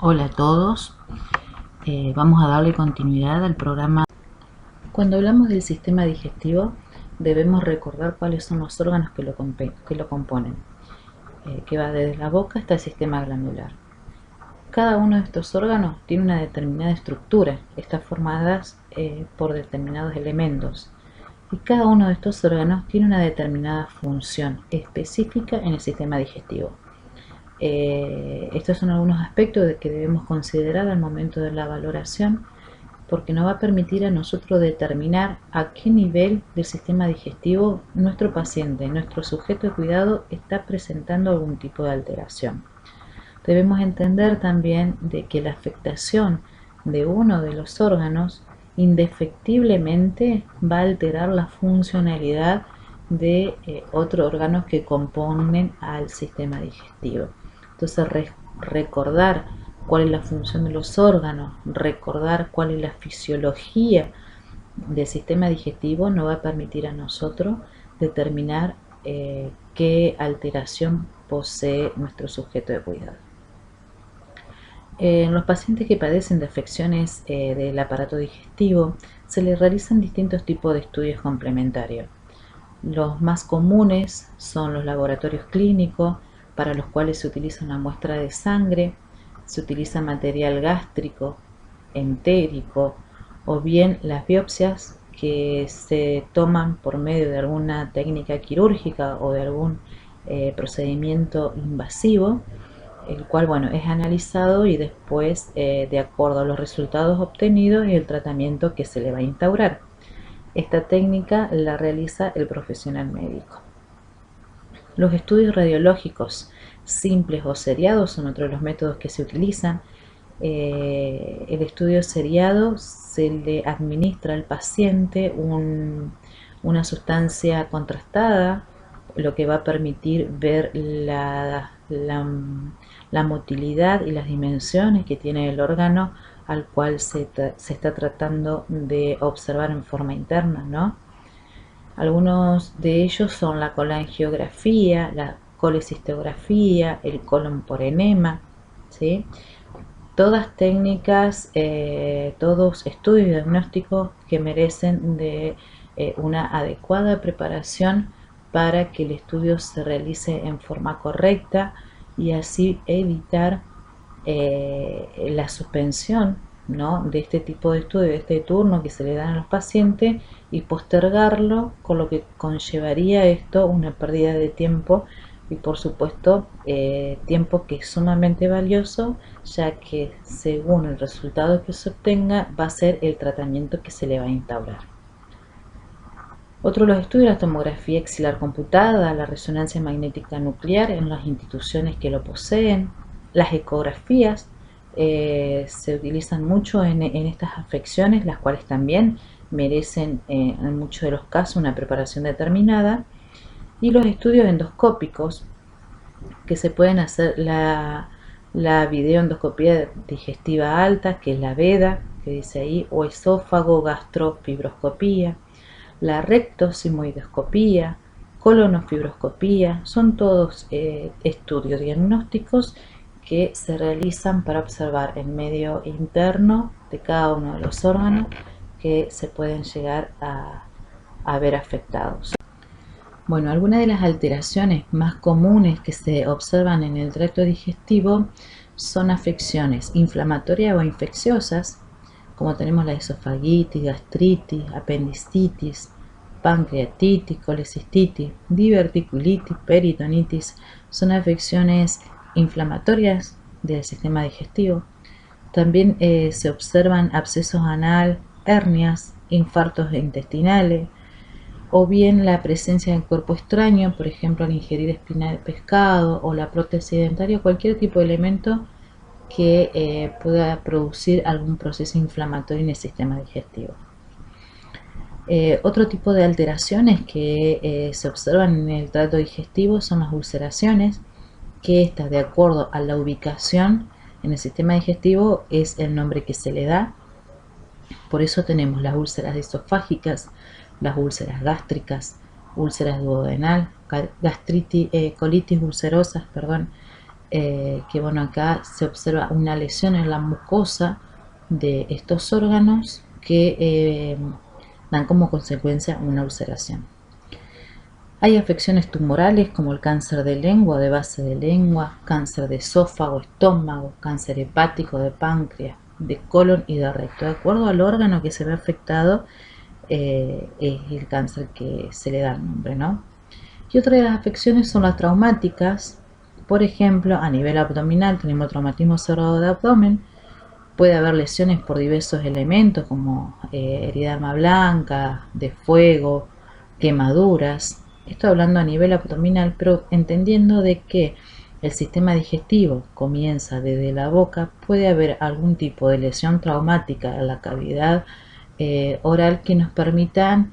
Hola a todos, vamos a darle continuidad al programa. Cuando hablamos del sistema digestivo debemos recordar cuáles son los órganos que lo componen, que va desde la boca hasta el sistema glandular. Cada uno de estos órganos tiene una determinada estructura, está formada por determinados elementos y cada uno de estos órganos tiene una determinada función específica en el sistema digestivo. Estos son algunos aspectos que debemos considerar al momento de la valoración, porque nos va a permitir a nosotros determinar a qué nivel del sistema digestivo nuestro paciente, nuestro sujeto de cuidado está presentando algún tipo de alteración. Debemos entender también de que la afectación de uno de los órganos indefectiblemente va a alterar la funcionalidad de otros órganos que componen al sistema digestivo. Entonces recordar cuál es la función de los órganos, recordar cuál es la fisiología del sistema digestivo nos va a permitir a nosotros determinar qué alteración posee nuestro sujeto de cuidado. En los pacientes que padecen de afecciones del aparato digestivo se les realizan distintos tipos de estudios complementarios. Los más comunes son los laboratorios clínicos, para los cuales se utiliza una muestra de sangre, se utiliza material gástrico, entérico, o bien las biopsias que se toman por medio de alguna técnica quirúrgica o de algún procedimiento invasivo, el cual es analizado y después de acuerdo a los resultados obtenidos el tratamiento que se le va a instaurar. Esta técnica la realiza el profesional médico. Los estudios radiológicos simples o seriados son otro de los métodos que se utilizan. El estudio seriado se le administra al paciente una sustancia contrastada, lo que va a permitir ver la motilidad y las dimensiones que tiene el órgano al cual se está tratando de observar en forma interna, ¿no? Algunos de ellos son la colangiografía, la colecistografía, el colon por enema, ¿sí? Todas técnicas, todos estudios diagnósticos que merecen de una adecuada preparación para que el estudio se realice en forma correcta y así evitar la suspensión, ¿no?, de este tipo de estudio, de este turno que se le dan a los pacientes y postergarlo, con lo que conllevaría esto una pérdida de tiempo y por supuesto tiempo que es sumamente valioso, ya que según el resultado que se obtenga va a ser el tratamiento que se le va a instaurar. Otro de los estudios es la tomografía axilar computada, la resonancia magnética nuclear en las instituciones que lo poseen, las ecografías se utilizan mucho en estas afecciones, las cuales también merecen en muchos de los casos una preparación determinada, y los estudios endoscópicos que se pueden hacer, la videoendoscopía digestiva alta, que es la VEDA, que dice ahí, o esófago gastrofibroscopía, la rectosimoidoscopía, colonofibroscopía, son todos estudios diagnósticos que se realizan para observar el medio interno de cada uno de los órganos que se pueden llegar a ver afectados. Bueno, algunas de las alteraciones más comunes que se observan en el tracto digestivo son afecciones inflamatorias o infecciosas, como tenemos la esofagitis, gastritis, apendicitis, pancreatitis, colecistitis, diverticulitis, peritonitis. Son afecciones inflamatorias del sistema digestivo. También se observan abscesos anal, hernias, infartos intestinales, o bien la presencia de cuerpo extraño, por ejemplo al ingerir espina de pescado o la prótesis dentaria, cualquier tipo de elemento que pueda producir algún proceso inflamatorio en el sistema digestivo. Otro tipo de alteraciones que se observan en el tracto digestivo son las ulceraciones, que estas, de acuerdo a la ubicación en el sistema digestivo, es el nombre que se le da. Por eso tenemos las úlceras esofágicas, las úlceras gástricas, úlceras duodenal, colitis ulcerosas, que bueno, acá se observa una lesión en la mucosa de estos órganos que dan como consecuencia una ulceración. Hay afecciones tumorales como el cáncer de lengua, de base de lengua, cáncer de esófago, estómago, cáncer hepático de páncreas, de colon y de recto. De acuerdo al órgano que se ve afectado, es el cáncer que se le da el nombre, ¿no? Y otra de las afecciones son las traumáticas. Por ejemplo, a nivel abdominal tenemos traumatismo cerrado de abdomen. Puede haber lesiones por diversos elementos como herida de arma blanca, de fuego, quemaduras. Esto hablando a nivel abdominal, pero entendiendo de que el sistema digestivo comienza desde la boca, puede haber algún tipo de lesión traumática en la cavidad oral que nos permitan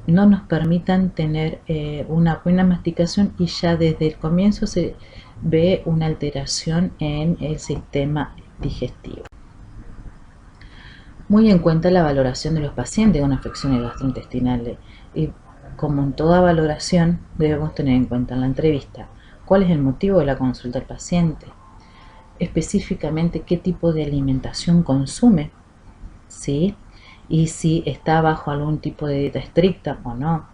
no nos permitan tener una buena masticación, y ya desde el comienzo se ve una alteración en el sistema digestivo. Muy en cuenta la valoración de los pacientes con afecciones gastrointestinales, y como en toda valoración debemos tener en cuenta en la entrevista cuál es el motivo de la consulta del paciente, específicamente qué tipo de alimentación consume, ¿sí? Y si está bajo algún tipo de dieta estricta o no,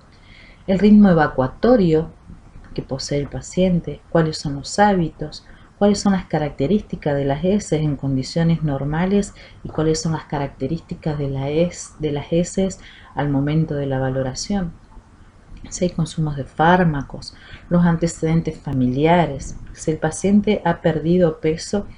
el ritmo evacuatorio que posee el paciente, cuáles son los hábitos, cuáles son las características de las heces en condiciones normales y cuáles son las características de las heces al momento de la valoración. Si hay consumos de fármacos, los antecedentes familiares, si el paciente ha perdido peso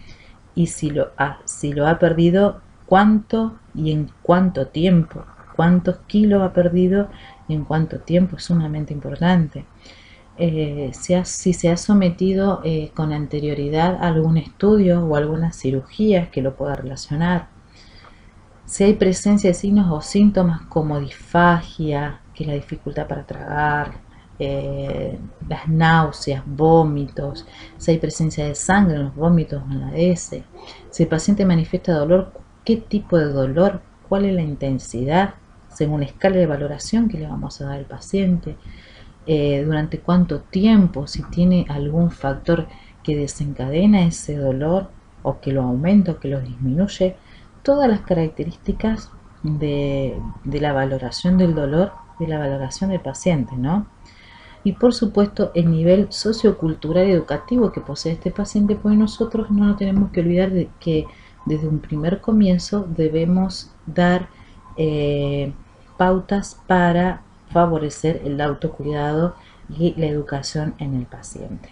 y si lo ha perdido, cuánto y en cuánto tiempo, cuántos kilos ha perdido y en cuánto tiempo, es sumamente importante. Si se ha sometido con anterioridad a algún estudio o alguna cirugía que lo pueda relacionar. Si hay presencia de signos o síntomas como disfagia, que es la dificultad para tragar, las náuseas, vómitos, si hay presencia de sangre en los vómitos o en la heces, si el paciente manifiesta dolor, qué tipo de dolor, cuál es la intensidad, según la escala de valoración que le vamos a dar al paciente, durante cuánto tiempo, si tiene algún factor que desencadena ese dolor o que lo aumenta o que lo disminuye, todas las características de la valoración del dolor, de la valoración del paciente, ¿no? Y por supuesto el nivel sociocultural y educativo que posee este paciente, pues nosotros no nos tenemos que olvidar de que desde un primer comienzo debemos dar pautas para favorecer el autocuidado y la educación en el paciente.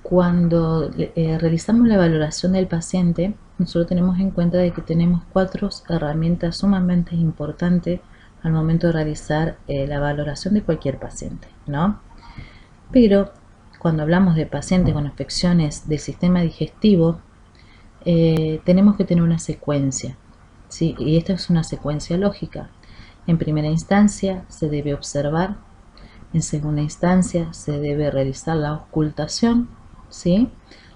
Cuando realizamos la valoración del paciente, nosotros tenemos en cuenta de que tenemos 4 herramientas sumamente importantes al momento de realizar la valoración de cualquier paciente, ¿no? Pero cuando hablamos de pacientes con afecciones del sistema digestivo, tenemos que tener una secuencia, ¿sí? Y esta es una secuencia lógica. En primera instancia se debe observar, en segunda instancia se debe realizar la auscultación, ¿sí?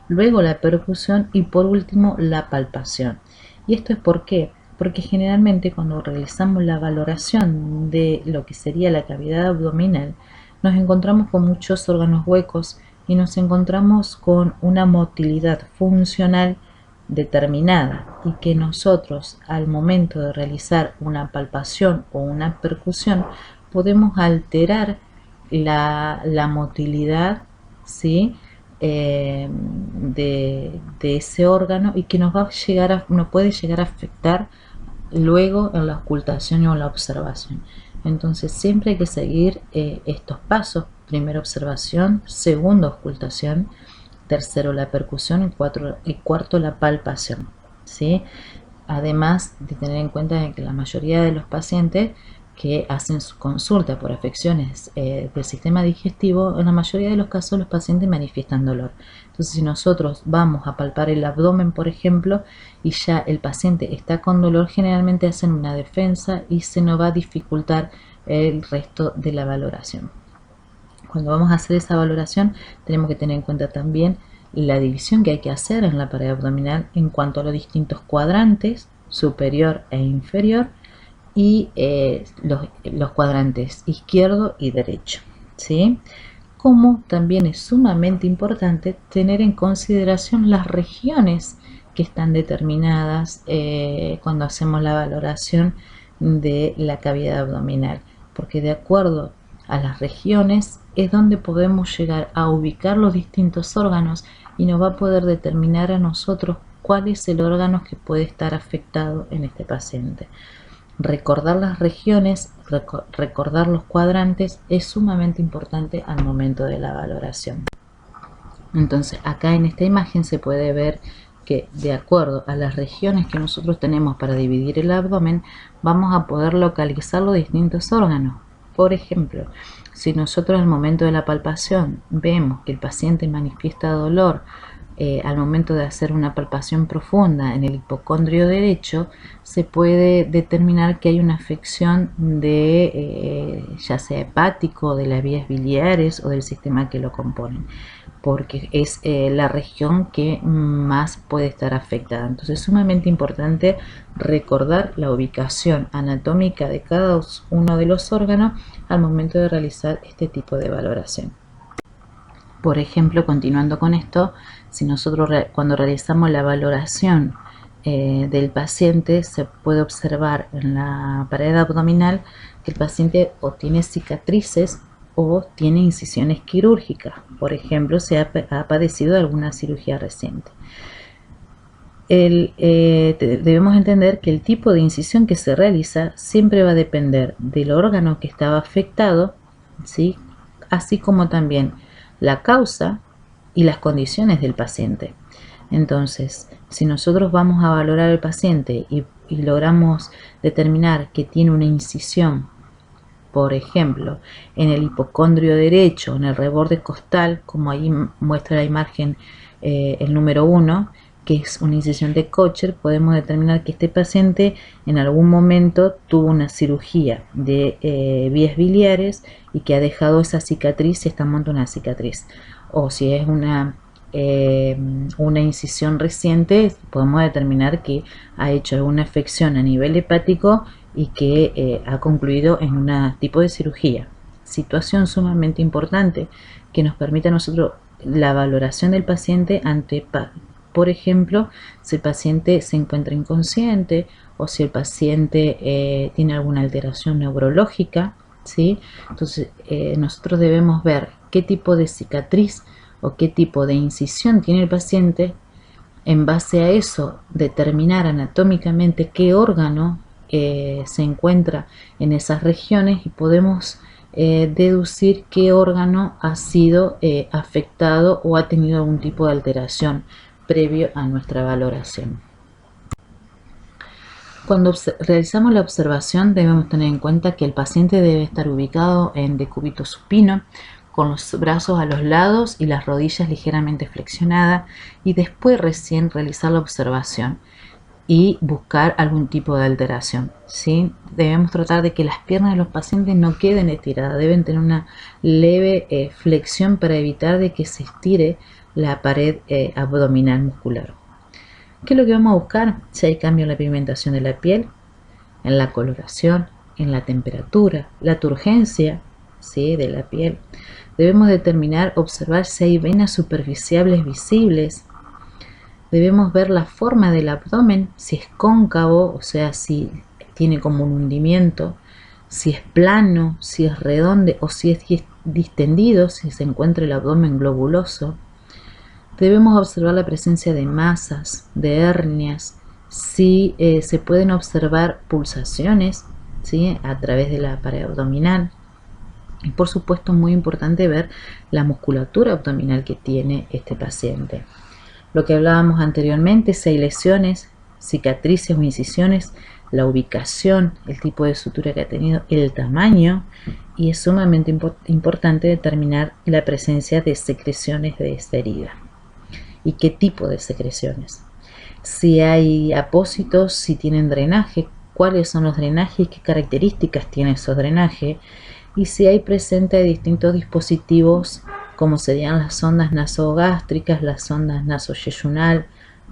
Luego la percusión y por último la palpación. ¿Y esto es por qué? Porque generalmente cuando realizamos la valoración de lo que sería la cavidad abdominal, nos encontramos con muchos órganos huecos y nos encontramos con una motilidad funcional determinada, y que nosotros al momento de realizar una palpación o una percusión podemos alterar la motilidad, ¿sí? De ese órgano, y que nos puede llegar a afectar luego en la ocultación o en la observación. Entonces siempre hay que seguir estos pasos: primero observación, segundo ocultación, tercero la percusión y cuarto la palpación, ¿sí? Además de tener en cuenta que la mayoría de los pacientes que hacen su consulta por afecciones del sistema digestivo, en la mayoría de los casos los pacientes manifiestan dolor. Entonces, si nosotros vamos a palpar el abdomen, por ejemplo, y ya el paciente está con dolor, generalmente hacen una defensa y se nos va a dificultar el resto de la valoración. Cuando vamos a hacer esa valoración, tenemos que tener en cuenta también la división que hay que hacer en la pared abdominal en cuanto a los distintos cuadrantes, superior e inferior, y los cuadrantes izquierdo y derecho, ¿sí? como también es sumamente importante tener en consideración las regiones que están determinadas cuando hacemos la valoración de la cavidad abdominal, porque de acuerdo a las regiones es donde podemos llegar a ubicar los distintos órganos y nos va a poder determinar a nosotros cuál es el órgano que puede estar afectado en este paciente. Recordar las regiones, recordar los cuadrantes es sumamente importante al momento de la valoración. Entonces acá en esta imagen se puede ver que de acuerdo a las regiones que nosotros tenemos para dividir el abdomen, vamos a poder localizar los distintos órganos. Por ejemplo, si nosotros al momento de la palpación vemos que el paciente manifiesta dolor al momento de hacer una palpación profunda en el hipocondrio derecho, se puede determinar que hay una afección de ya sea hepático, de las vías biliares o del sistema que lo componen, porque es la región que más puede estar afectada. Entonces es sumamente importante recordar la ubicación anatómica de cada uno de los órganos al momento de realizar este tipo de valoración. Por ejemplo, continuando con esto, si nosotros cuando realizamos la valoración del paciente, se puede observar en la pared abdominal que el paciente o tiene cicatrices o tiene incisiones quirúrgicas. Por ejemplo, se ha padecido alguna cirugía reciente. Debemos entender que el tipo de incisión que se realiza siempre va a depender del órgano que estaba afectado, ¿sí? Así como también la causa y las condiciones del paciente. Entonces, si nosotros vamos a valorar al paciente y logramos determinar que tiene una incisión, por ejemplo, en el hipocondrio derecho, en el reborde costal, como ahí muestra la imagen el número 1, que es una incisión de Kocher, podemos determinar que este paciente en algún momento tuvo una cirugía de vías biliares y que ha dejado esa cicatriz, se está montando una cicatriz. O si es una incisión reciente, podemos determinar que ha hecho alguna afección a nivel hepático y que ha concluido en un tipo de cirugía. Situación sumamente importante que nos permite a nosotros la valoración del paciente ante, por ejemplo, si el paciente se encuentra inconsciente o si el paciente tiene alguna alteración neurológica, ¿sí? Entonces nosotros debemos ver qué tipo de cicatriz o qué tipo de incisión tiene el paciente. En base a eso, determinar anatómicamente qué órgano se encuentra en esas regiones y podemos deducir qué órgano ha sido afectado o ha tenido algún tipo de alteración previo a nuestra valoración. Cuando realizamos la observación debemos tener en cuenta que el paciente debe estar ubicado en decúbito supino, con los brazos a los lados y las rodillas ligeramente flexionadas, y después recién realizar la observación y buscar algún tipo de alteración, ¿sí? Debemos tratar de que las piernas de los pacientes no queden estiradas, deben tener una leve flexión para evitar de que se estire la pared abdominal muscular. ¿Qué es lo que vamos a buscar? Si hay cambio en la pigmentación de la piel, en la coloración, en la temperatura, la turgencia, ¿sí?, de la piel. Debemos determinar, observar si hay venas superficiales visibles. Debemos ver la forma del abdomen, si es cóncavo, o sea, si tiene como un hundimiento, si es plano, si es redondo o si es distendido, si se encuentra el abdomen globuloso. Debemos observar la presencia de masas, de hernias, si se pueden observar pulsaciones, ¿sí?, a través de la pared abdominal. Y por supuesto, muy importante ver la musculatura abdominal que tiene este paciente. Lo que hablábamos anteriormente, si hay lesiones, cicatrices o incisiones, la ubicación, el tipo de sutura que ha tenido, el tamaño, y es sumamente importante determinar la presencia de secreciones de esta herida. ¿Y qué tipo de secreciones? Si hay apósitos, si tienen drenaje, cuáles son los drenajes, qué características tiene esos drenajes, y si hay presente distintos dispositivos como serían las sondas nasogástricas, las sondas nasoyeyunal,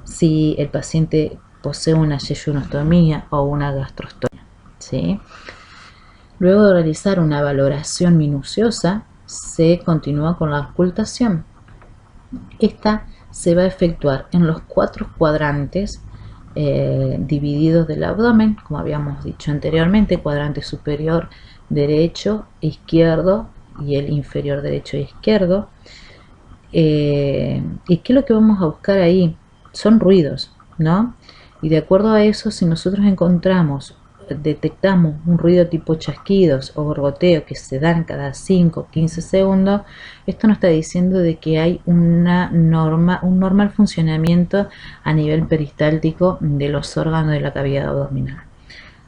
si el paciente posee una yeyunostomía o una gastrostomía, ¿sí? Luego de realizar una valoración minuciosa, se continúa con la auscultación. Esta se va a efectuar en los 4 cuadrantes divididos del abdomen, como habíamos dicho anteriormente: cuadrante superior derecho, izquierdo y el inferior derecho e izquierdo. ¿Y qué es lo que vamos a buscar ahí? Son ruidos, ¿no? Y de acuerdo a eso, si nosotros detectamos un ruido tipo chasquidos o gorgoteo que se dan cada 5 o 15 segundos, esto nos está diciendo de que hay un normal funcionamiento a nivel peristáltico de los órganos de la cavidad abdominal.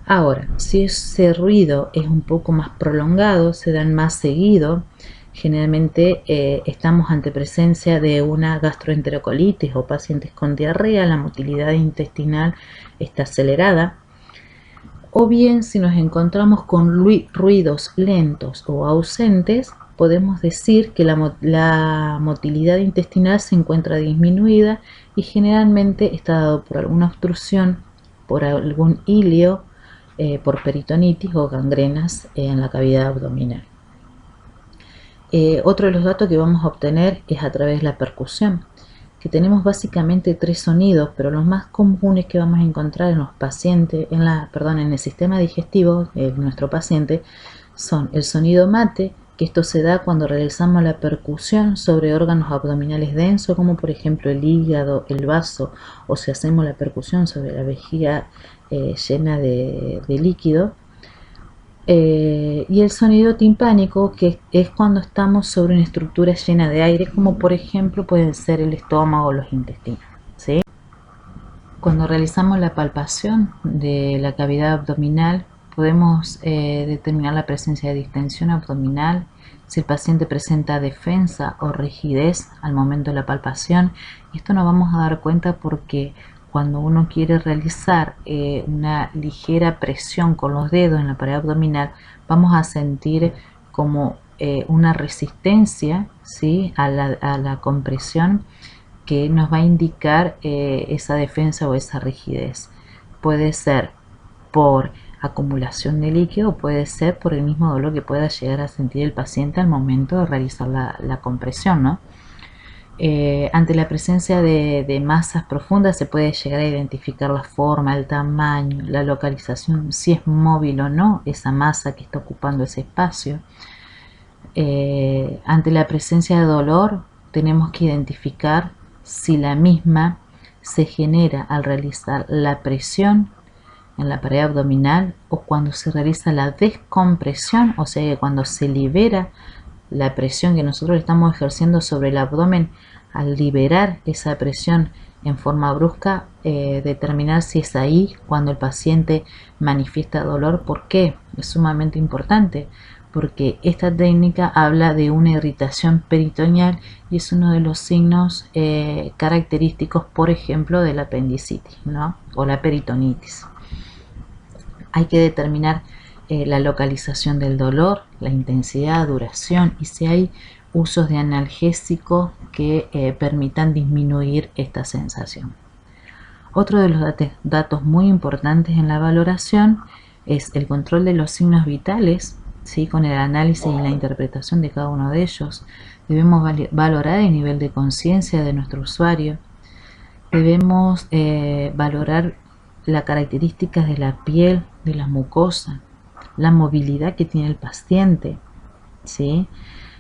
Ahora, si ese ruido es un poco más prolongado, se dan más seguido, generalmente estamos ante presencia de una gastroenterocolitis o pacientes con diarrea, la motilidad intestinal está acelerada. O bien, si nos encontramos con ruidos lentos o ausentes, podemos decir que la motilidad intestinal se encuentra disminuida y generalmente está dado por alguna obstrucción, por algún ilio, por peritonitis o gangrenas en la cavidad abdominal. Otro de los datos que vamos a obtener es a través de la percusión, que tenemos básicamente 3 sonidos, pero los más comunes que vamos a encontrar en los pacientes, en el sistema digestivo de nuestro paciente, son el sonido mate, que esto se da cuando realizamos la percusión sobre órganos abdominales densos, como por ejemplo el hígado, el vaso, o si hacemos la percusión sobre la vejiga llena de líquido. Y el sonido timpánico, que es cuando estamos sobre una estructura llena de aire, como por ejemplo pueden ser el estómago o los intestinos, ¿sí? Cuando realizamos la palpación de la cavidad abdominal, podemos determinar la presencia de distensión abdominal, si el paciente presenta defensa o rigidez al momento de la palpación. Y esto nos vamos a dar cuenta porque cuando uno quiere realizar una ligera presión con los dedos en la pared abdominal, vamos a sentir como una resistencia, ¿sí?, a la compresión, que nos va a indicar esa defensa o esa rigidez. Puede ser por acumulación de líquido o puede ser por el mismo dolor que pueda llegar a sentir el paciente al momento de realizar la compresión, ¿no? Ante la presencia de masas profundas se puede llegar a identificar la forma, el tamaño, la localización, si es móvil o no esa masa que está ocupando ese espacio. Ante la presencia de dolor tenemos que identificar si la misma se genera al realizar la presión en la pared abdominal o cuando se realiza la descompresión, o sea que cuando se libera la presión que nosotros estamos ejerciendo sobre el abdomen. Al liberar esa presión en forma brusca, determinar si es ahí cuando el paciente manifiesta dolor. ¿Por qué? Es sumamente importante, porque esta técnica habla de una irritación peritoneal y es uno de los signos característicos, por ejemplo, de la apendicitis, ¿no?, o la peritonitis. Hay que determinar la localización del dolor, la intensidad, duración y si hay usos de analgésicos que permitan disminuir esta sensación. Otro de los datos muy importantes en la valoración es el control de los signos vitales, ¿sí?, con el análisis y la interpretación de cada uno de ellos. Debemos valorar el nivel de conciencia de nuestro usuario. Debemos valorar las características de la piel, de la mucosa, la movilidad que tiene el paciente, ¿sí?,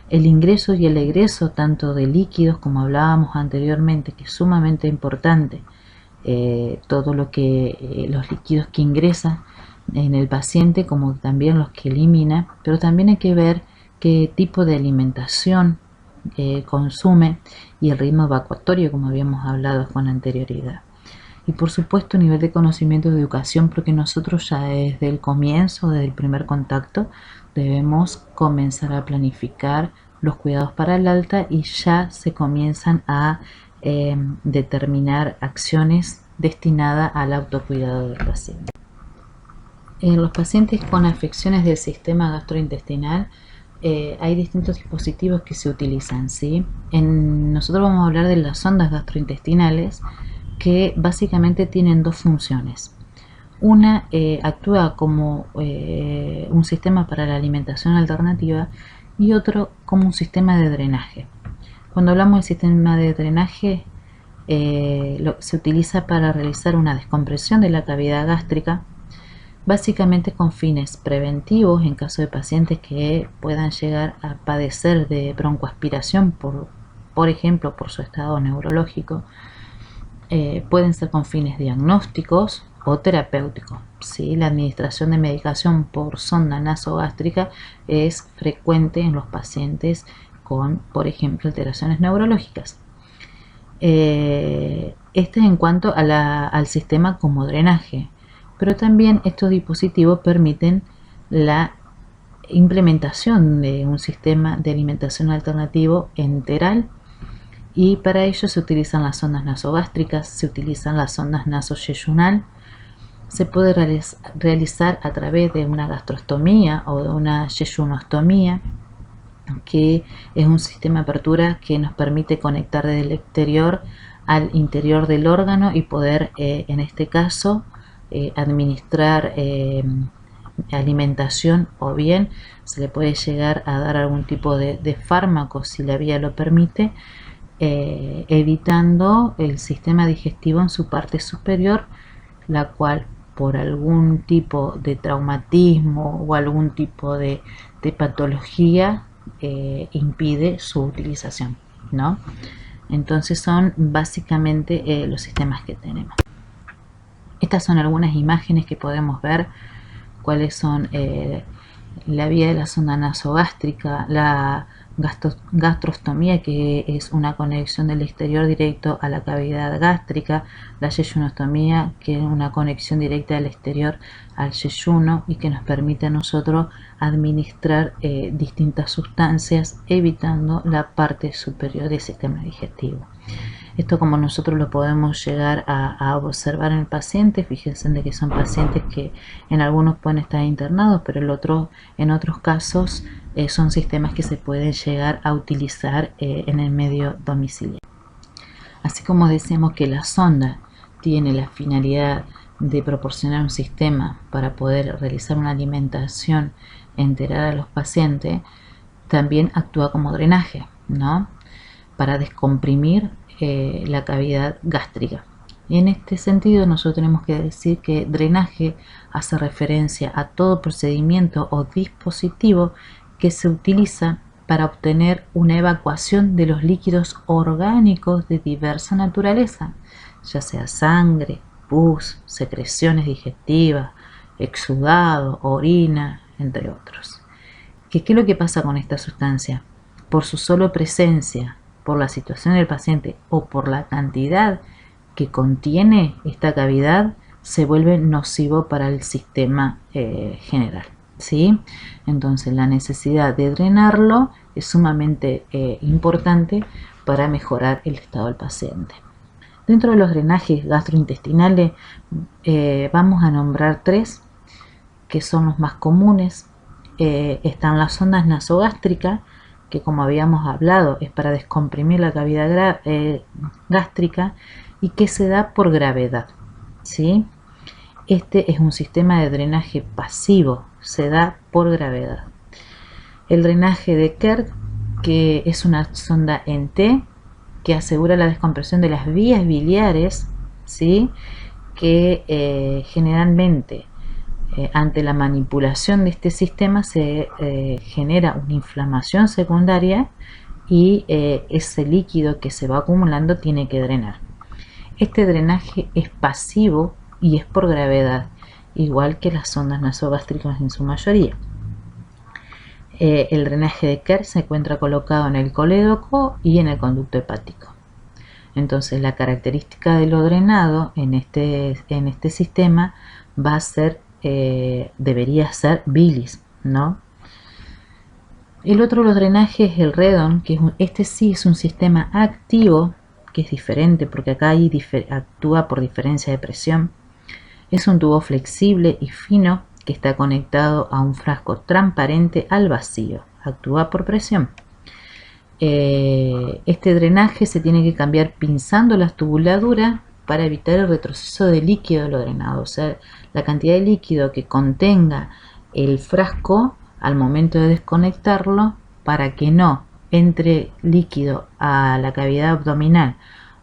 el ingreso y el egreso tanto de líquidos, como hablábamos anteriormente, que es sumamente importante, todo lo que los líquidos que ingresan en el paciente como también los que elimina, pero también hay que ver qué tipo de alimentación consume y el ritmo evacuatorio, como habíamos hablado con anterioridad. Y por supuesto nivel de conocimiento de educación, porque nosotros ya desde el comienzo, desde el primer contacto, debemos comenzar a planificar los cuidados para el alta y ya se comienzan a determinar acciones destinadas al autocuidado del paciente. En los pacientes con afecciones del sistema gastrointestinal hay distintos dispositivos que se utilizan, ¿sí? Nosotros vamos a hablar de las sondas gastrointestinales, que básicamente tienen 2 funciones. Una actúa como un sistema para la alimentación alternativa y otro como un sistema de drenaje. Cuando hablamos del sistema de drenaje, se utiliza para realizar una descompresión de la cavidad gástrica, básicamente con fines preventivos en caso de pacientes que puedan llegar a padecer de broncoaspiración, por ejemplo, por su estado neurológico. Pueden ser con fines diagnósticos o terapéuticos. ¿Sí? La administración de medicación por sonda nasogástrica es frecuente en los pacientes con, por ejemplo, alteraciones neurológicas. Este es en cuanto a al sistema como drenaje, pero también estos dispositivos permiten la implementación de un sistema de alimentación alternativo enteral, y para ello se utilizan las sondas nasogástricas, se utilizan las sondas nasoyeyunal. Se puede realizar a través de una gastrostomía o de una yeyunostomía, que es un sistema de apertura que nos permite conectar desde el exterior al interior del órgano y poder, en este caso, administrar alimentación, o bien se le puede llegar a dar algún tipo de fármaco si la vía lo permite, evitando el sistema digestivo en su parte superior, la cual por algún tipo de traumatismo o algún tipo de patología impide su utilización, ¿no? Entonces son básicamente los sistemas que tenemos. Estas son algunas imágenes que podemos ver cuáles son la vía de la sonda nasogástrica, la gastrostomía, que es una conexión del exterior directo a la cavidad gástrica, la yeyunostomía, que es una conexión directa del exterior al yeyuno y que nos permite a nosotros administrar distintas sustancias, evitando la parte superior del sistema digestivo. Esto, como nosotros lo podemos llegar a observar en el paciente, fíjense de que son pacientes que en algunos pueden estar internados, pero en otros casos son sistemas que se pueden llegar a utilizar en el medio domiciliario. Así como decimos que la sonda tiene la finalidad de proporcionar un sistema para poder realizar una alimentación enteral a los pacientes, también actúa como drenaje, ¿no? Para descomprimir la cavidad gástrica. Y en este sentido nosotros tenemos que decir que drenaje hace referencia a todo procedimiento o dispositivo que se utiliza para obtener una evacuación de los líquidos orgánicos de diversa naturaleza, ya sea sangre, pus, secreciones digestivas, exudado, orina, entre otros. ¿Qué es lo que pasa con esta sustancia? Por su solo presencia, por la situación del paciente o por la cantidad que contiene esta cavidad, se vuelve nocivo para el sistema general, ¿sí? Entonces la necesidad de drenarlo es sumamente importante para mejorar el estado del paciente. Dentro de los drenajes gastrointestinales vamos a nombrar tres que son los más comunes. Están las sondas nasogástricas, que como habíamos hablado es para descomprimir la cavidad gástrica y que se da por gravedad, ¿sí? Este es un sistema de drenaje pasivo, se da por gravedad. El drenaje de Kerr, que es una sonda en T que asegura la descompresión de las vías biliares, ¿sí? Que generalmente ante la manipulación de este sistema se genera una inflamación secundaria y ese líquido que se va acumulando tiene que drenar. Este drenaje es pasivo y es por gravedad, igual que las sondas nasogástricas en su mayoría. El drenaje de Kerr se encuentra colocado en el colédoco y en el conducto hepático. Entonces la característica de lo drenado en este sistema va a ser, debería ser bilis, ¿no? El otro de los drenajes es el Redon, que este sí es un sistema activo, que es diferente porque acá actúa por diferencia de presión. Es un tubo flexible y fino que está conectado a un frasco transparente al vacío. Actúa por presión. Este drenaje se tiene que cambiar pinzando las tubuladuras para evitar el retroceso de líquido de lo drenado. O sea, la cantidad de líquido que contenga el frasco al momento de desconectarlo para que no entre líquido a la cavidad abdominal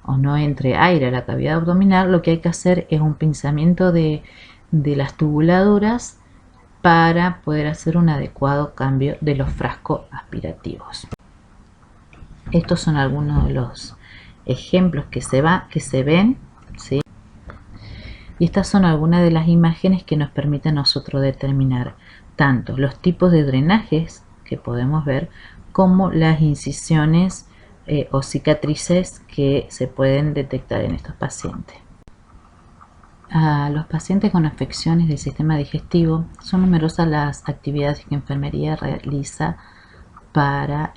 o no entre aire a la cavidad abdominal, lo que hay que hacer es un pinzamiento de las tubuladuras para poder hacer un adecuado cambio de los frascos aspirativos. Estos son algunos de los ejemplos que se ven, ¿sí? Y estas son algunas de las imágenes que nos permiten a nosotros determinar tanto los tipos de drenajes que podemos ver como las incisiones o cicatrices que se pueden detectar en estos pacientes. A los pacientes con afecciones del sistema digestivo son numerosas las actividades que enfermería realiza para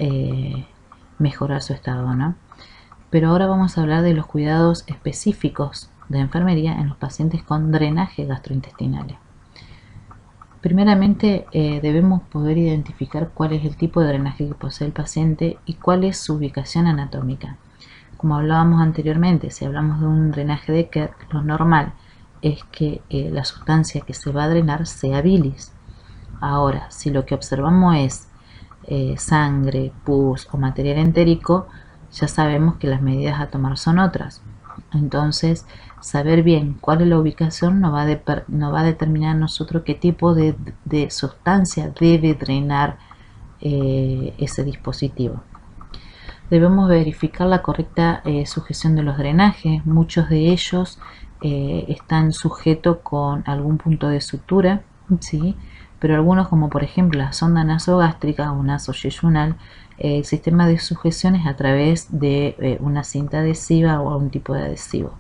mejorar su estado, ¿no? Pero ahora vamos a hablar de los cuidados específicos de enfermería en los pacientes con drenaje gastrointestinales. Primeramente debemos poder identificar cuál es el tipo de drenaje que posee el paciente y cuál es su ubicación anatómica. Como hablábamos anteriormente, si hablamos de un drenaje de Kerr, lo normal es que la sustancia que se va a drenar sea bilis. Ahora, si lo que observamos es sangre, pus o material entérico, ya sabemos que las medidas a tomar son otras. Entonces, saber bien cuál es la ubicación nos va a determinar a nosotros qué tipo de sustancia debe drenar ese dispositivo. Debemos verificar la correcta sujeción de los drenajes. Muchos de ellos están sujetos con algún punto de sutura, ¿sí? Pero algunos, como por ejemplo la sonda nasogástrica o nasoyeyunal, el sistema de sujeción es a través de una cinta adhesiva o un tipo de adhesivo.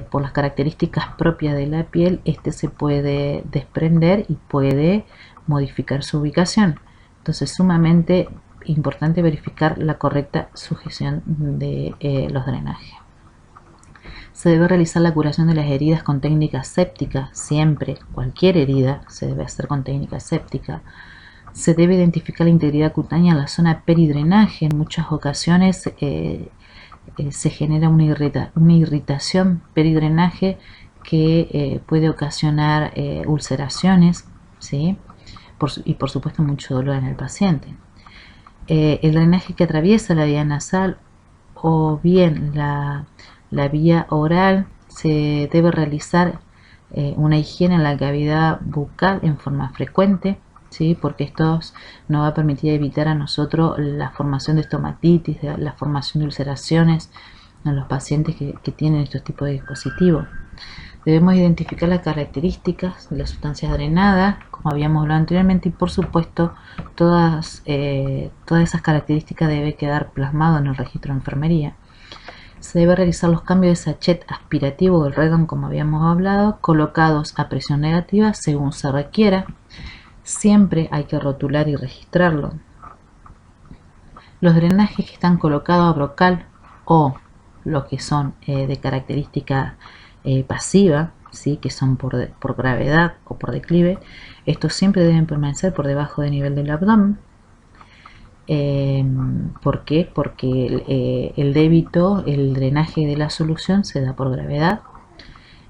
Por las características propias de la piel, este se puede desprender y puede modificar su ubicación. Entonces, sumamente importante verificar la correcta sujeción de los drenajes. Se debe realizar la curación de las heridas con técnica séptica, siempre, cualquier herida se debe hacer con técnica séptica. Se debe identificar la integridad cutánea en la zona peridrenaje. En muchas ocasiones se genera una irritación peridrenaje que puede ocasionar ulceraciones, ¿sí? Y por supuesto mucho dolor en el paciente. El drenaje que atraviesa la vía nasal o bien la vía oral, se debe realizar una higiene en la cavidad bucal en forma frecuente, ¿sí? Porque esto nos va a permitir evitar a nosotros la formación de estomatitis, la formación de ulceraciones en los pacientes que tienen estos tipos de dispositivos. Debemos identificar las características de las sustancias drenadas, como habíamos hablado anteriormente, y por supuesto todas esas características deben quedar plasmadas en el registro de enfermería. Se debe realizar los cambios de sachet aspirativo del redón, como habíamos hablado, colocados a presión negativa según se requiera. Siempre hay que rotular y registrarlo. Los drenajes que están colocados a brocal o los que son de característica pasiva, ¿sí? Que son por gravedad o por declive, estos siempre deben permanecer por debajo del nivel del abdomen. ¿Por qué? Porque el débito, el drenaje de la solución se da por gravedad.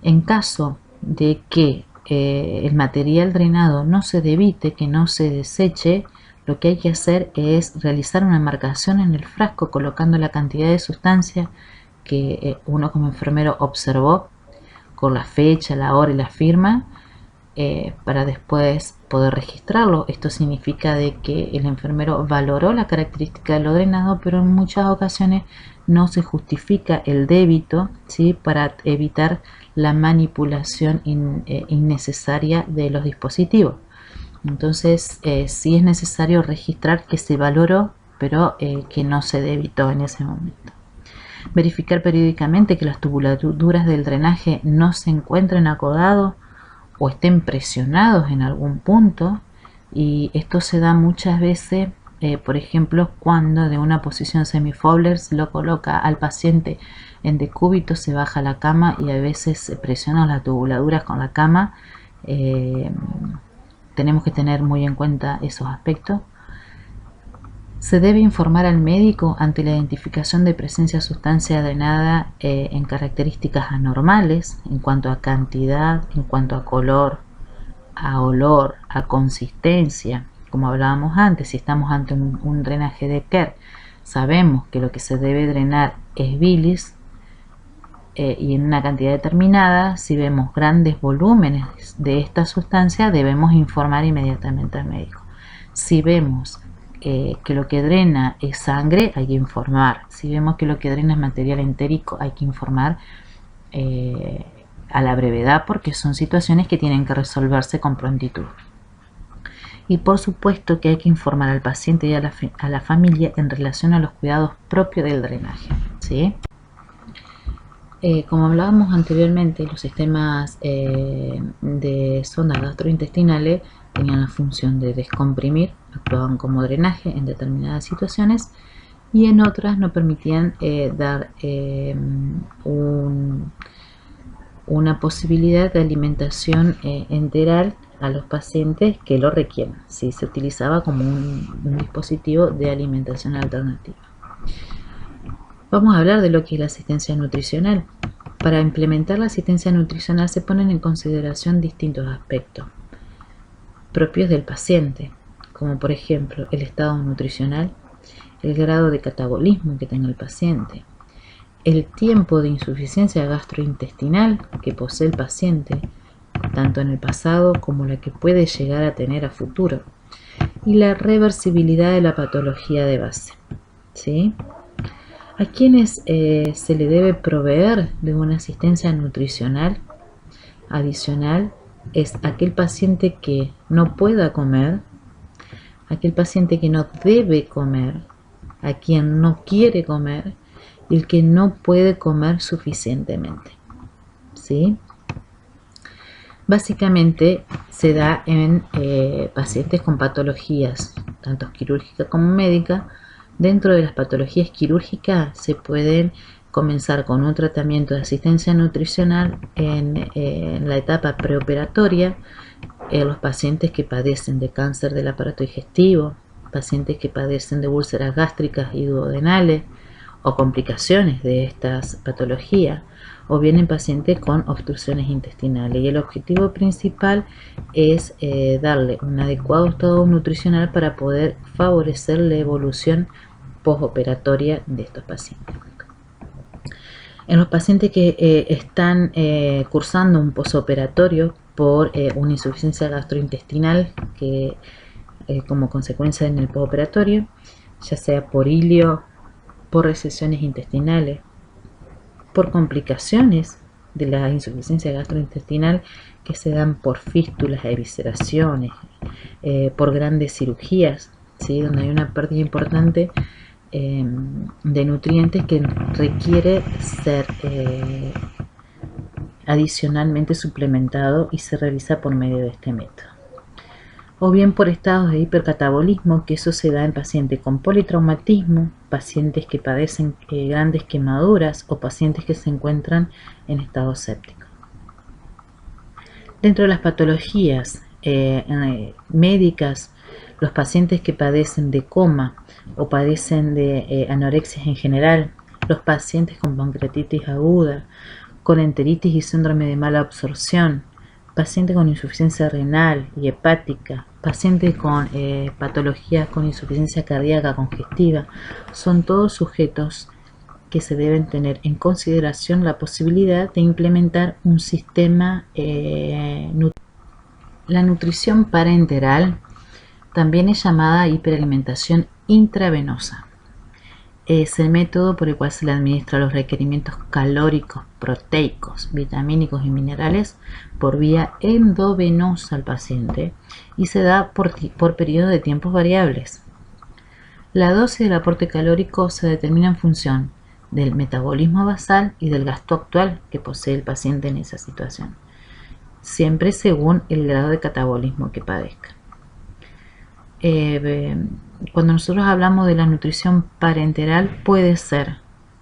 En caso de que el material drenado no se debite, que no se deseche, lo que hay que hacer es realizar una marcación en el frasco colocando la cantidad de sustancia que uno como enfermero observó con la fecha, la hora y la firma, para después poder registrarlo. Esto significa de que el enfermero valoró la característica de lo drenado, pero en muchas ocasiones no se justifica el débito, ¿sí? Para evitar la manipulación innecesaria de los dispositivos. Entonces sí es necesario registrar que se valoró, pero que no se debitó en ese momento. Verificar periódicamente que las tubuladuras del drenaje no se encuentren acodados o estén presionados en algún punto, y esto se da muchas veces, por ejemplo, cuando de una posición semi-Fowler se lo coloca al paciente en decúbito, se baja la cama y a veces se presionan las tubuladuras con la cama. Tenemos que tener muy en cuenta esos aspectos. Se debe informar al médico ante la identificación de presencia de sustancia drenada en características anormales en cuanto a cantidad, en cuanto a color, a olor, a consistencia, como hablábamos antes, si estamos ante un drenaje de Kerr, sabemos que lo que se debe drenar es bilis, y en una cantidad determinada. Si vemos grandes volúmenes de esta sustancia, debemos informar inmediatamente al médico. Si vemos que lo que drena es sangre, hay que informar. Si vemos que lo que drena es material entérico, hay que informar a la brevedad, porque son situaciones que tienen que resolverse con prontitud. Y por supuesto que hay que informar al paciente y a la familia en relación a los cuidados propios del drenaje, ¿sí? Como hablábamos anteriormente, los sistemas de sondas gastrointestinales tenían la función de descomprimir, actuaban como drenaje en determinadas situaciones, y en otras no permitían dar una posibilidad de alimentación enteral a los pacientes que lo requieran. Sí, se utilizaba como un dispositivo de alimentación alternativa. Vamos a hablar de lo que es la asistencia nutricional. Para implementar la asistencia nutricional se ponen en consideración distintos aspectos propios del paciente, como por ejemplo el estado nutricional, el grado de catabolismo que tenga el paciente, el tiempo de insuficiencia gastrointestinal que posee el paciente, tanto en el pasado como la que puede llegar a tener a futuro, y la reversibilidad de la patología de base, ¿sí? ¿A quienes se le debe proveer de una asistencia nutricional adicional? Es aquel paciente que no pueda comer, aquel paciente que no debe comer, a quien no quiere comer y el que no puede comer suficientemente, ¿sí? Básicamente se da en pacientes con patologías, tanto quirúrgicas como médicas. Dentro de las patologías quirúrgicas se pueden comenzar con un tratamiento de asistencia nutricional en la etapa preoperatoria, en los pacientes que padecen de cáncer del aparato digestivo, pacientes que padecen de úlceras gástricas y duodenales o complicaciones de estas patologías, o bien en pacientes con obstrucciones intestinales. Y el objetivo principal es darle un adecuado estado nutricional para poder favorecer la evolución postoperatoria de estos pacientes. En los pacientes que están cursando un postoperatorio por una insuficiencia gastrointestinal que como consecuencia en el postoperatorio, ya sea por ilio, por recesiones intestinales, por complicaciones de la insuficiencia gastrointestinal que se dan por fístulas, evisceraciones, por grandes cirugías, ¿sí? Donde hay una pérdida importante de nutrientes que requiere ser adicionalmente suplementado y se realiza por medio de este método. O bien por estados de hipercatabolismo, que eso se da en pacientes con politraumatismo, pacientes que padecen grandes quemaduras o pacientes que se encuentran en estado séptico. Dentro de las patologías médicas, los pacientes que padecen de coma o padecen de anorexia en general, los pacientes con pancreatitis aguda, con enteritis y síndrome de mala absorción, pacientes con insuficiencia renal y hepática, pacientes con patologías con insuficiencia cardíaca congestiva, son todos sujetos que se deben tener en consideración la posibilidad de implementar un sistema La nutrición parenteral también es llamada hiperalimentación intravenosa. Es el método por el cual se le administra los requerimientos calóricos, proteicos, vitamínicos y minerales por vía endovenosa al paciente y se da por periodos de tiempos variables. La dosis del aporte calórico se determina en función del metabolismo basal y del gasto actual que posee el paciente en esa situación, siempre según el grado de catabolismo que padezca. Cuando nosotros hablamos de la nutrición parenteral, puede ser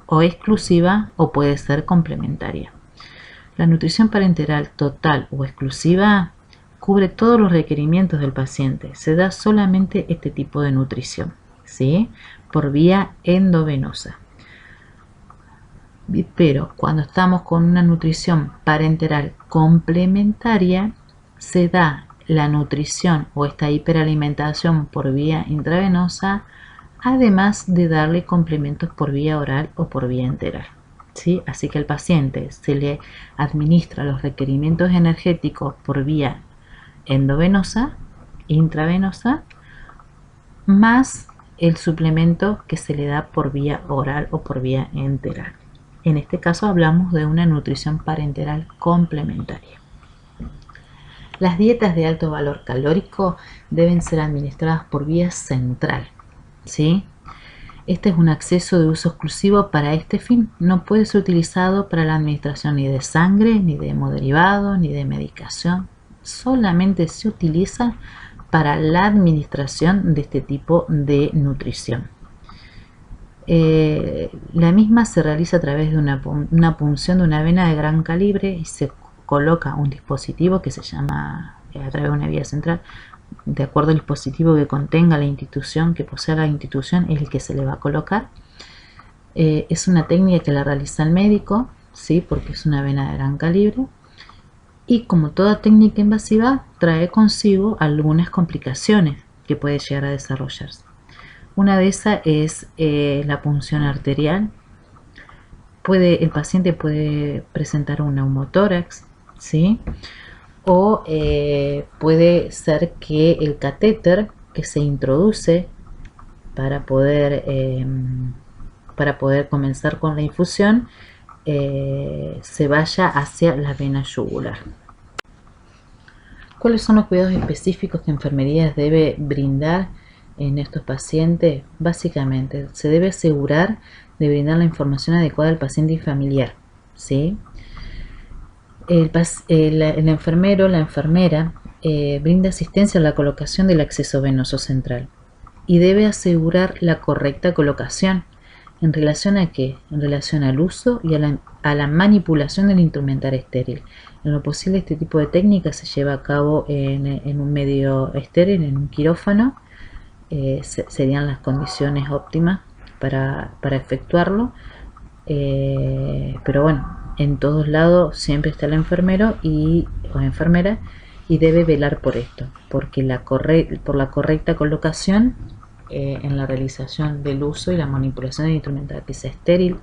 o exclusiva o puede ser complementaria. La nutrición parenteral total o exclusiva cubre todos los requerimientos del paciente. Se da solamente este tipo de nutrición, ¿sí? Por vía endovenosa. Pero cuando estamos con una nutrición parenteral complementaria, se da la nutrición o esta hiperalimentación por vía intravenosa, además de darle complementos por vía oral o por vía enteral. ¿Sí? Así que al paciente se le administra los requerimientos energéticos por vía endovenosa, intravenosa, más el suplemento que se le da por vía oral o por vía enteral. En este caso hablamos de una nutrición parenteral complementaria. Las dietas de alto valor calórico deben ser administradas por vía central, ¿sí? Este es un acceso de uso exclusivo para este fin. No puede ser utilizado para la administración ni de sangre, ni de hemoderivados, ni de medicación. Solamente se utiliza para la administración de este tipo de nutrición. La misma se realiza a través de una punción de una vena de gran calibre y se coloca un dispositivo que se llama, a través de una vía central, de acuerdo al dispositivo que contenga la institución, que posea la institución, es el que se le va a colocar. Es una técnica que la realiza el médico, ¿sí? Porque es una vena de gran calibre. Y como toda técnica invasiva, trae consigo algunas complicaciones que puede llegar a desarrollarse. Una de esas es la punción arterial. El paciente puede presentar un neumotórax, ¿sí? O puede ser que el catéter que se introduce para poder comenzar con la infusión se vaya hacia la vena yugular. ¿Cuáles son los cuidados específicos que enfermería debe brindar en estos pacientes? Básicamente, se debe asegurar de brindar la información adecuada al paciente y familiar, ¿sí? El enfermero, la enfermera, brinda asistencia a la colocación del acceso venoso central y debe asegurar la correcta colocación. ¿En relación a qué? En relación al uso y a la manipulación del instrumentario estéril. En lo posible, este tipo de técnica se lleva a cabo en un medio estéril, en un quirófano. Serían las condiciones óptimas para efectuarlo. Pero bueno, en todos lados siempre está el enfermero o enfermera y debe velar por esto, porque por la correcta colocación en la realización del uso y la manipulación del instrumental que sea estéril,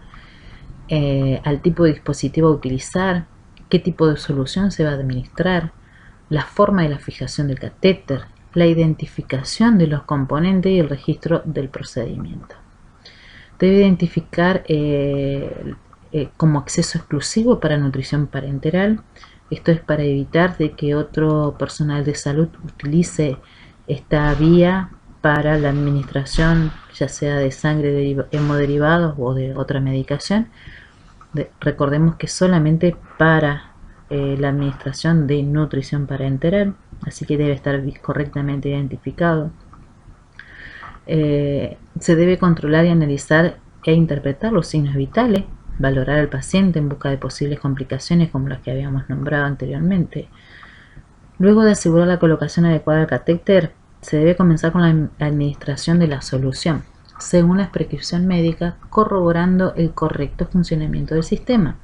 al tipo de dispositivo a utilizar, qué tipo de solución se va a administrar, la forma de la fijación del catéter, la identificación de los componentes y el registro del procedimiento. Debe identificar como acceso exclusivo para nutrición parenteral. Esto es para evitar de que otro personal de salud utilice esta vía para la administración, ya sea de sangre, hemoderivados o de otra medicación. Recordemos que solamente para la administración de nutrición parenteral, así que debe estar correctamente identificado. Se debe controlar y analizar e interpretar los signos vitales, valorar al paciente en busca de posibles complicaciones como las que habíamos nombrado anteriormente. Luego de asegurar la colocación adecuada del catéter, se debe comenzar con la administración de la solución, según la prescripción médica, corroborando el correcto funcionamiento del sistema.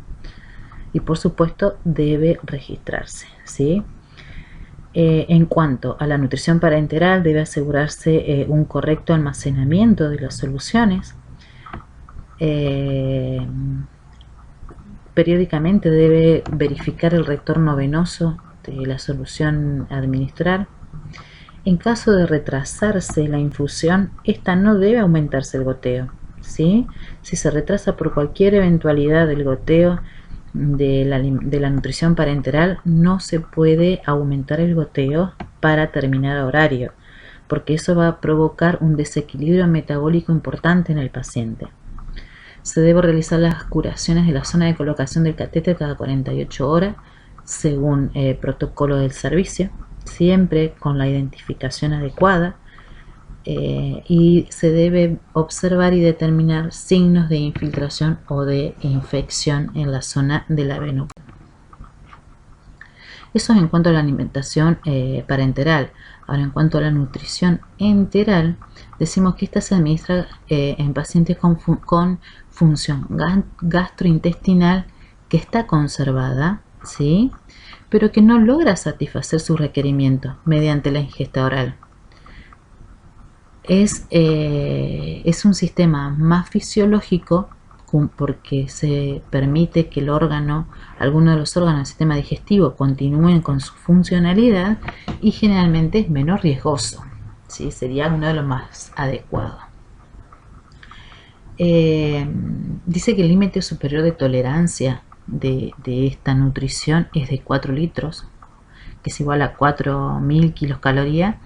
Y por supuesto debe registrarse, ¿sí? En cuanto a la nutrición parenteral, debe asegurarse un correcto almacenamiento de las soluciones. Periódicamente debe verificar el retorno venoso de la solución a administrar. En caso de retrasarse la infusión, esta no debe aumentarse el goteo, ¿sí? Si se retrasa por cualquier eventualidad del goteo de la nutrición parenteral, no se puede aumentar el goteo para terminar horario, porque eso va a provocar un desequilibrio metabólico importante en el paciente. Se debe realizar las curaciones de la zona de colocación del catéter cada 48 horas, según el protocolo del servicio, siempre con la identificación adecuada, y se debe observar y determinar signos de infiltración o de infección en la zona de la vena. Eso es en cuanto a la alimentación parenteral. Ahora, en cuanto a la nutrición enteral, decimos que esta se administra en pacientes con función gastrointestinal que está conservada, ¿sí? Pero que no logra satisfacer su requerimiento mediante la ingesta oral. Es un sistema más fisiológico porque se permite que alguno de los órganos del sistema digestivo continúen con su funcionalidad y generalmente es menos riesgoso, ¿sí? Sería uno de los más adecuados. Dice que el límite superior de tolerancia de esta nutrición es de 4 litros, que es igual a 4.000 kilocalorías,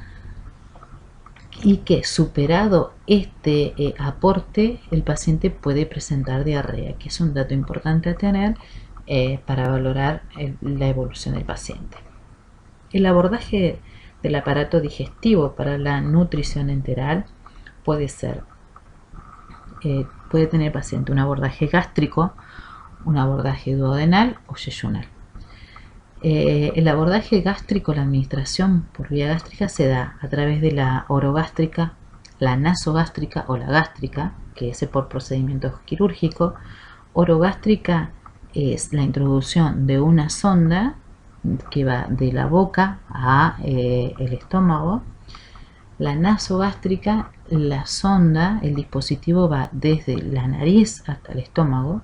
y que superado este aporte el paciente puede presentar diarrea, que es un dato importante a tener para valorar la evolución del paciente. El abordaje del aparato digestivo para la nutrición enteral puede tener el paciente un abordaje gástrico, un abordaje duodenal o yeyunal. El abordaje gástrico, la administración por vía gástrica, se da a través de la orogástrica, la nasogástrica o la gástrica, que es por procedimiento quirúrgico. Orogástrica es la introducción de una sonda que va de la boca a el estómago. La nasogástrica, la sonda, el dispositivo va desde la nariz hasta el estómago.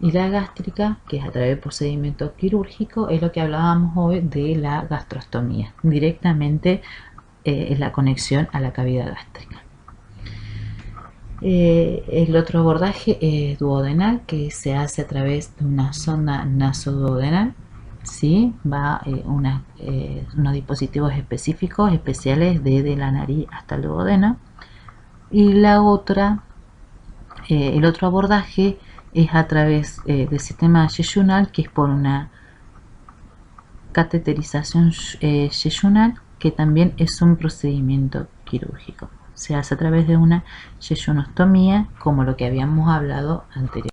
Y la gástrica, que es a través del procedimiento quirúrgico, es lo que hablábamos hoy de la gastrostomía. Directamente es la conexión a la cavidad gástrica. El otro abordaje es duodenal, que se hace a través de una sonda nasoduodenal. ¿Sí? Va unos dispositivos específicos, especiales, desde la nariz hasta el duodeno. Y el otro abordaje es a través del sistema yeyunal, que es por una cateterización yeyunal, que también es un procedimiento quirúrgico. Se hace a través de una yeyunostomía, como lo que habíamos hablado anteriormente.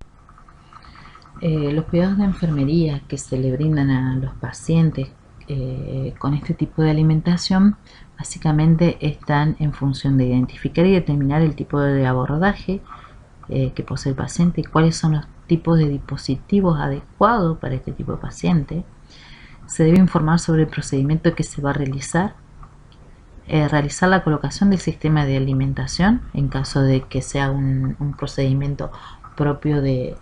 Los cuidados de enfermería que se le brindan a los pacientes con este tipo de alimentación básicamente están en función de identificar y determinar el tipo de abordaje que posee el paciente y cuáles son los tipos de dispositivos adecuados para este tipo de paciente. Se debe informar sobre el procedimiento que se va a realizar, realizar la colocación del sistema de alimentación en caso de que sea un procedimiento propio de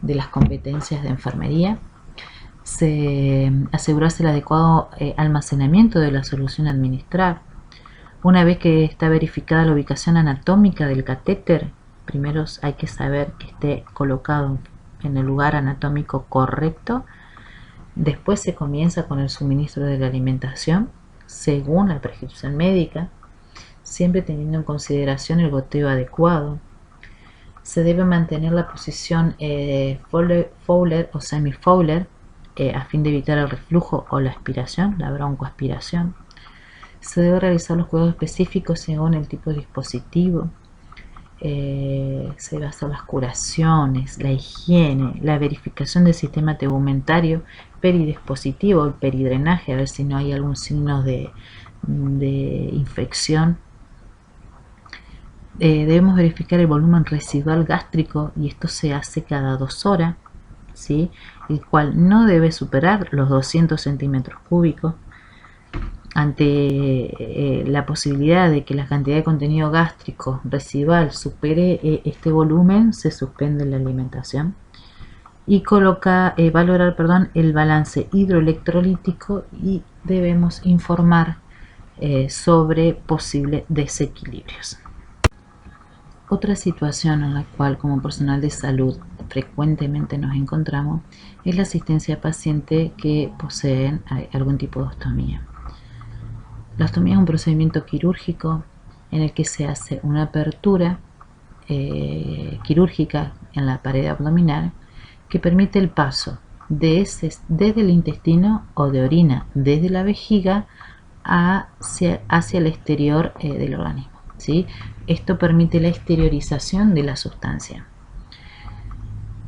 las competencias de enfermería. Asegurarse el adecuado almacenamiento de la solución a administrar. Una vez que está verificada la ubicación anatómica del catéter, primero hay que saber que esté colocado en el lugar anatómico correcto. Después se comienza con el suministro de la alimentación según la prescripción médica, siempre teniendo en consideración el goteo adecuado. Se debe mantener la posición Fowler o semi-Fowler a fin de evitar el reflujo o la aspiración, la broncoaspiración. Se debe realizar los cuidados específicos según el tipo de dispositivo. Se debe hacer las curaciones, la higiene, la verificación del sistema tegumentario peridispositivo, el peridrenaje, a ver si no hay algún signo de infección. Debemos verificar el volumen residual gástrico y esto se hace cada 2 horas, ¿sí? El cual no debe superar los 200 centímetros cúbicos. Ante la posibilidad de que la cantidad de contenido gástrico residual supere este volumen, se suspende la alimentación y valorar el balance hidroelectrolítico, y debemos informar sobre posibles desequilibrios. Otra situación en la cual como personal de salud frecuentemente nos encontramos es la asistencia a pacientes que poseen algún tipo de ostomía. La ostomía es un procedimiento quirúrgico en el que se hace una apertura quirúrgica en la pared abdominal que permite el paso desde el intestino o de orina desde la vejiga hacia el exterior del organismo, ¿sí? Esto permite la exteriorización de la sustancia.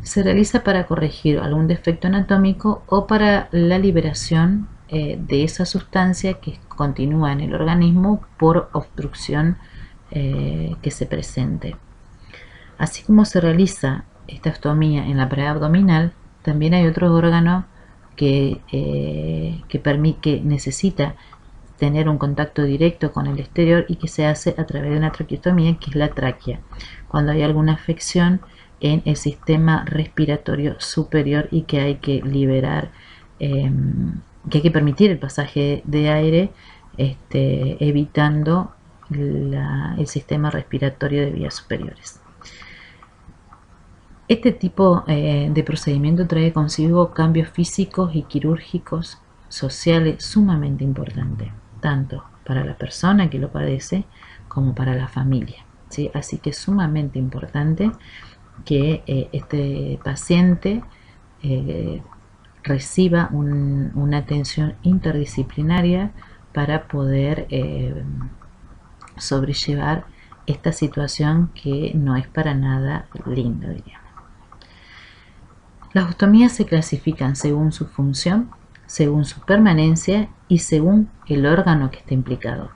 Se realiza para corregir algún defecto anatómico o para la liberación de esa sustancia que continúa en el organismo por obstrucción que se presente. Así como se realiza esta ostomía en la pared abdominal, también hay otro órgano que necesita tener un contacto directo con el exterior y que se hace a través de una traqueotomía, que es la tráquea, cuando hay alguna afección en el sistema respiratorio superior y que hay que liberar, que hay que permitir el pasaje de aire, evitando el sistema respiratorio de vías superiores. Este tipo de procedimiento trae consigo cambios físicos y quirúrgicos sociales sumamente importantes, tanto para la persona que lo padece como para la familia, ¿sí? Así que es sumamente importante que este paciente reciba una atención interdisciplinaria para poder sobrellevar esta situación que no es para nada linda, diríamos. Las ostomías se clasifican según su función, según su permanencia y según el órgano que esté implicado.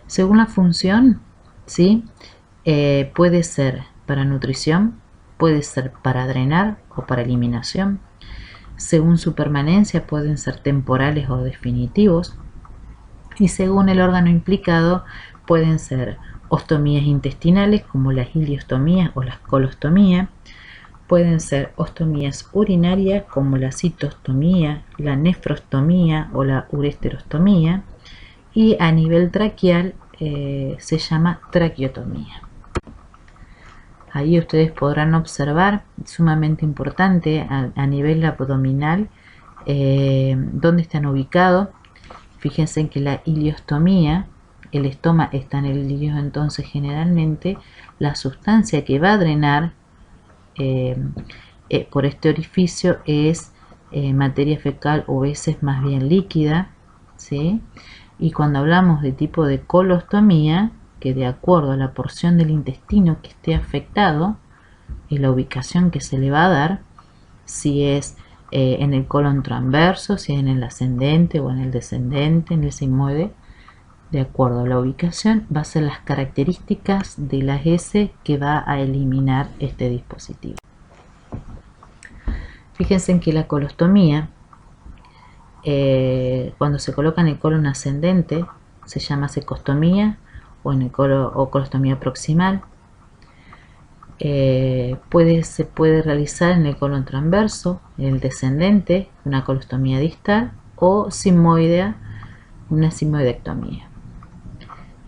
Según la función, ¿sí? Puede ser para nutrición, puede ser para drenar o para eliminación. Según su permanencia pueden ser temporales o definitivos. Y según el órgano implicado pueden ser ostomías intestinales como la iliostomía o la colostomía. Pueden ser ostomías urinarias como la citostomía, la nefrostomía o la ureterostomía, y a nivel traqueal se llama traqueotomía. Ahí ustedes podrán observar, sumamente importante, a nivel abdominal, dónde están ubicados. Fíjense que la iliostomía, el estoma está en el ilio, entonces generalmente la sustancia que va a drenar por este orificio es materia fecal o veces más bien líquida, ¿sí? Y cuando hablamos de tipo de colostomía, que de acuerdo a la porción del intestino que esté afectado y la ubicación que se le va a dar, si es en el colon transverso, si es en el ascendente o en el descendente, en el sigmoide, de acuerdo a la ubicación, va a ser las características de la S que va a eliminar este dispositivo. Fíjense en que la colostomía, cuando se coloca en el colon ascendente, se llama secostomía o colostomía proximal. Se puede realizar en el colon transverso, en el descendente, una colostomía distal, o sigmoidea, una sigmoidectomía.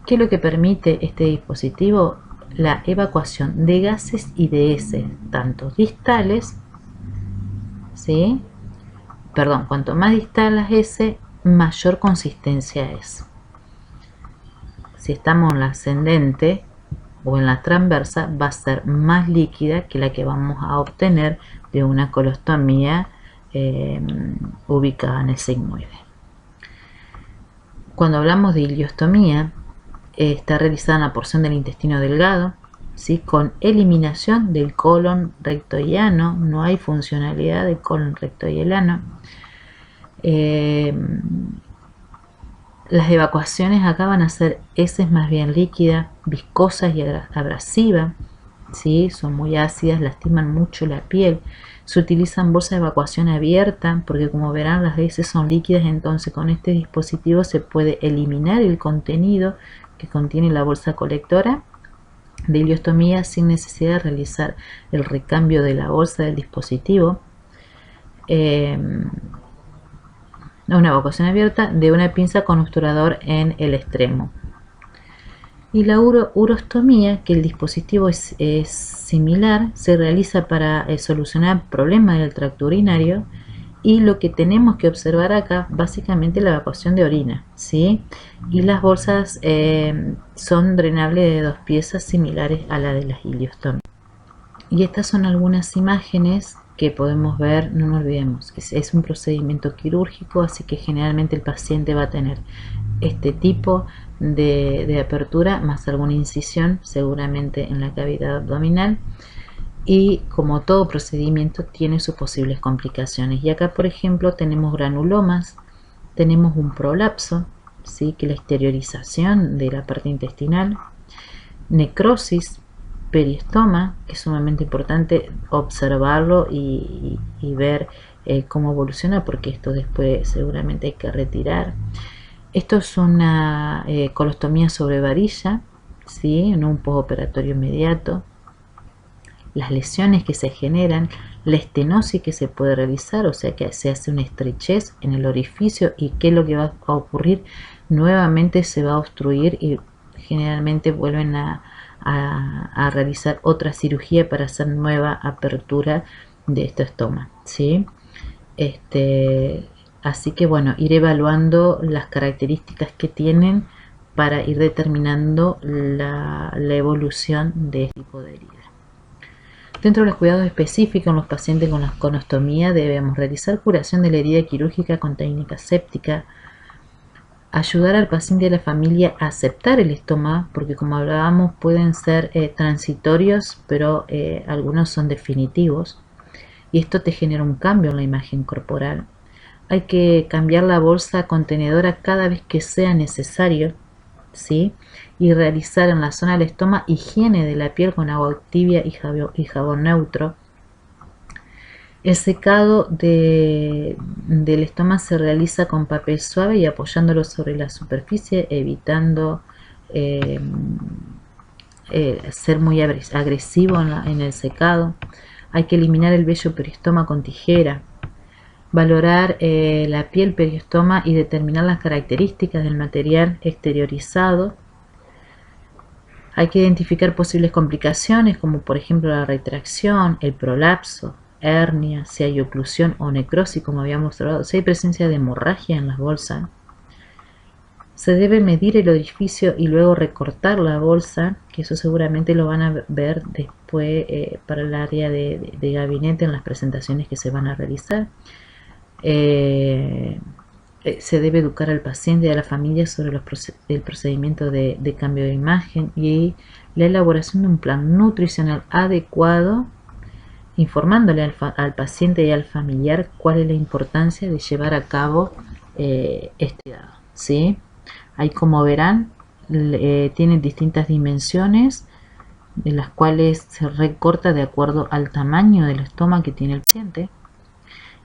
¿Qué es lo que permite este dispositivo? La evacuación de gases y de heces, tanto distales, ¿sí? Perdón, cuanto más distal las heces, mayor consistencia es. Si estamos en la ascendente o en la transversa, va a ser más líquida que la que vamos a obtener de una colostomía ubicada en el sigmoide. Cuando hablamos de iliostomía, está realizada en la porción del intestino delgado, ¿sí? Con eliminación del colon rectoiano. No hay funcionalidad del colon rectoiano. Las evacuaciones acá van a ser heces más bien líquidas, viscosas y abrasivas, ¿sí? Son muy ácidas, lastiman mucho la piel. Se utilizan bolsas de evacuación abierta porque, como verán, las heces son líquidas, entonces con este dispositivo se puede eliminar el contenido que contiene la bolsa colectora de iliostomía sin necesidad de realizar el recambio de la bolsa del dispositivo. Una evacuación abierta de una pinza con obturador en el extremo. Y la urostomía, que el dispositivo es similar, se realiza para solucionar problemas del tracto urinario. Y lo que tenemos que observar acá, básicamente la evacuación de orina, ¿sí? Y las bolsas son drenables de 2 piezas similares a la de las iliostomías. Y estas son algunas imágenes que podemos ver. No nos olvidemos que es un procedimiento quirúrgico, así que generalmente el paciente va a tener este tipo de apertura más alguna incisión, seguramente en la cavidad abdominal. Y como todo procedimiento tiene sus posibles complicaciones. Y acá, por ejemplo, tenemos granulomas, tenemos un prolapso, ¿sí? Que es la exteriorización de la parte intestinal, necrosis, periestoma, que es sumamente importante observarlo y ver cómo evoluciona, porque esto después seguramente hay que retirar. Esto es una colostomía sobre varilla, ¿sí? En un postoperatorio inmediato. Las lesiones que se generan, la estenosis que se puede realizar, o sea que se hace una estrechez en el orificio, y qué es lo que va a ocurrir, nuevamente se va a obstruir y generalmente vuelven a realizar otra cirugía para hacer nueva apertura de este estoma, ¿sí? Así que bueno, ir evaluando las características que tienen para ir determinando la evolución de este tipo de herida. Dentro de los cuidados específicos en los pacientes con la conostomía, debemos realizar curación de la herida quirúrgica con técnica séptica, ayudar al paciente y a la familia a aceptar el estoma, porque como hablábamos pueden ser transitorios, pero algunos son definitivos, y esto te genera un cambio en la imagen corporal. Hay que cambiar la bolsa contenedora cada vez que sea necesario, ¿sí? Y realizar en la zona del estoma higiene de la piel con agua tibia y jabón neutro. El secado del estoma se realiza con papel suave y apoyándolo sobre la superficie, evitando ser muy agresivo en el secado. Hay que eliminar el vello periostoma con tijera. Valorar la piel periostoma y determinar las características del material exteriorizado. Hay que identificar posibles complicaciones, como por ejemplo la retracción, el prolapso, hernia, si hay oclusión o necrosis, como habíamos observado, si hay presencia de hemorragia en las bolsas. Se debe medir el orificio y luego recortar la bolsa, que eso seguramente lo van a ver después para el área de gabinete en las presentaciones que se van a realizar. Se debe educar al paciente y a la familia sobre el procedimiento de cambio de imagen y la elaboración de un plan nutricional adecuado, informándole al paciente y al familiar cuál es la importancia de llevar a cabo este cuidado, ¿sí? Ahí, como verán, tienen distintas dimensiones, de las cuales se recorta de acuerdo al tamaño del estómago que tiene el paciente.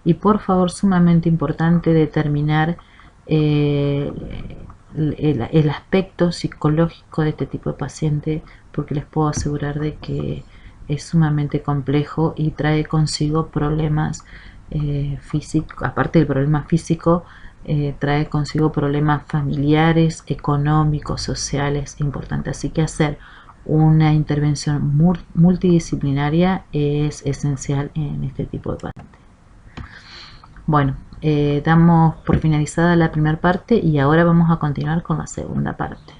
Y por favor, sumamente importante determinar el aspecto psicológico de este tipo de paciente, porque les puedo asegurar de que es sumamente complejo y trae consigo problemas físicos. Aparte del problema físico, trae consigo problemas familiares, económicos, sociales importantes. Así que hacer una intervención multidisciplinaria es esencial en este tipo de pacientes. Bueno, damos por finalizada la primera parte y ahora vamos a continuar con la segunda parte.